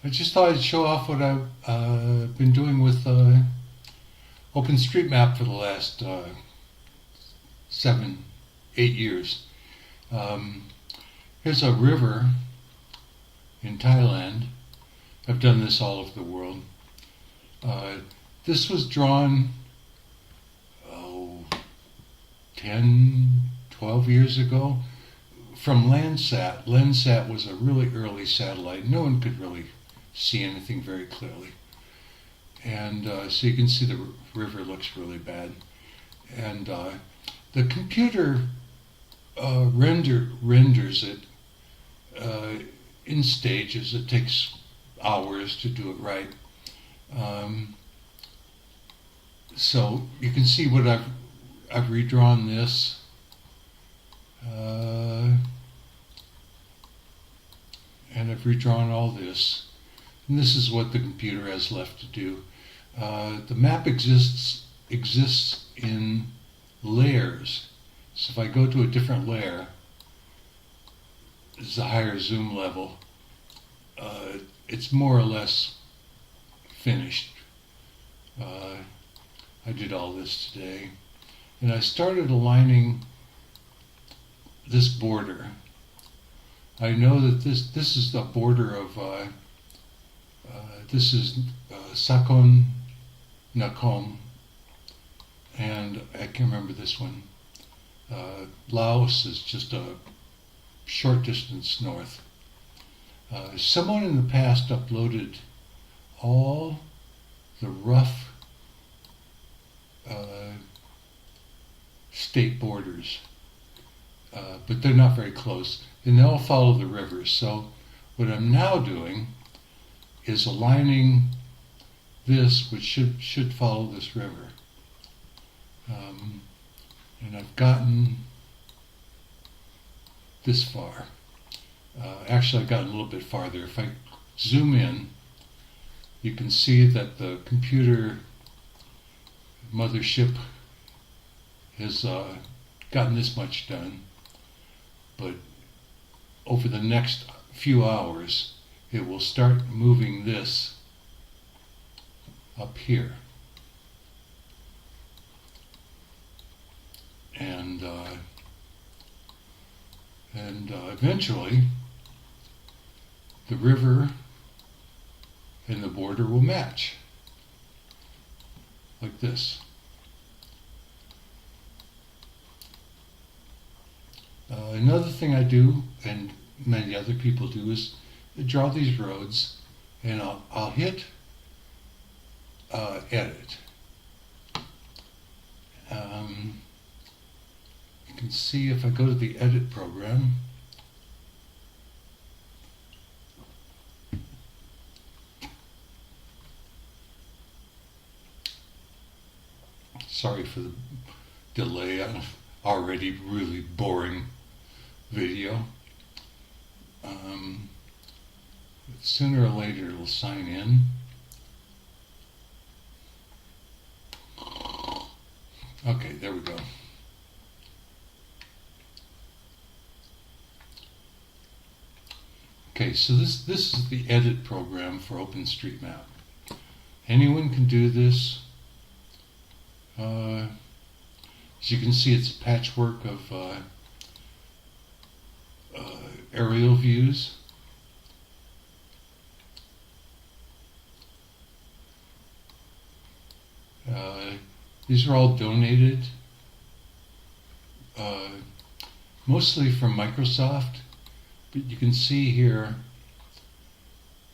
I just thought I'd show off what I've been doing with Openstreetmap for the last 7, 8 years. Um, Here's a river in Thailand. I've done this all over the world. Uh, this was drawn, oh, 10, 12 years ago from Landsat. Landsat was a really early satellite. No one could really see anything very clearly. And so you can see the river looks really bad. And the computer renders it in stages. It takes hours to do it right. Um, so you can see what I've redrawn this. And I've redrawn all this. And this is what the computer has left to do. The map exists in layers. So if I go to a different layer, this is a higher zoom level, it's more or less finished. I did all this today. And I started aligning this border. I know that this is the border of, this is Sakon Nakhon, and I can't remember this one. Laos is just a short distance north. Someone in the past uploaded all the rough state borders, but they're not very close, and they all follow the rivers. So what I'm now doing is aligning this, which should follow this river. And I've gotten this far. Actually, I've gotten a little bit farther. If I zoom in, you can see that the computer mothership has gotten this much done. But over the next few hours, it will start moving this up here. And eventually the river and the border will match like this. Another thing I do, and many other people do, is draw these roads, and I'll hit edit. You can see if I go to the edit program, sorry for the delay on already really boring video. Sooner or later it'll sign in. Okay, there we go. Okay, so this is the edit program for Openstreetmap. Anyone can do this. As you can see, it's a patchwork of aerial views. These are all donated, mostly from Microsoft, but you can see here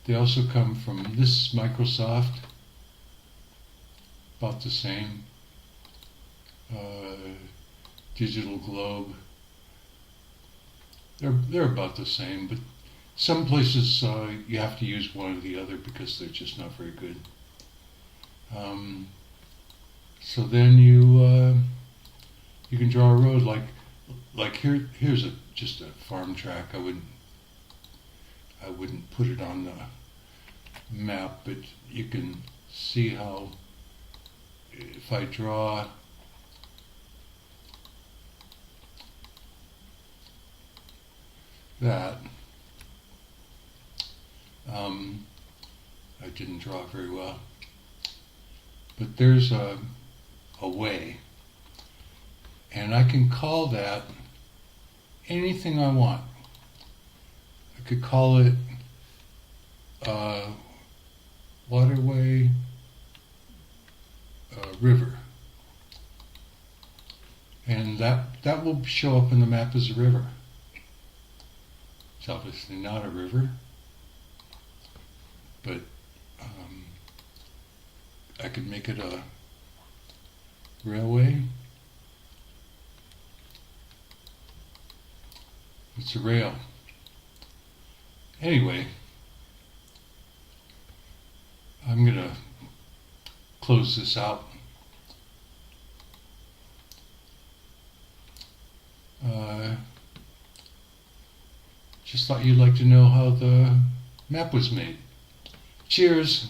they also come from this Microsoft, about the same, Digital Globe. They're about the same, but some places you have to use one or the other because they're just not very good. So then you can draw a road like here's just a farm track. I wouldn't put it on the map, but you can see how if I draw that, I didn't draw very well. But there's a way, and I can call that anything I want. I could call it waterway, river. And that will show up in the map as a river. It's obviously not a river, but I could make it a railway. It's a rail. Anyway, I'm going to close this out. Just thought you'd like to know how the map was made. Cheers!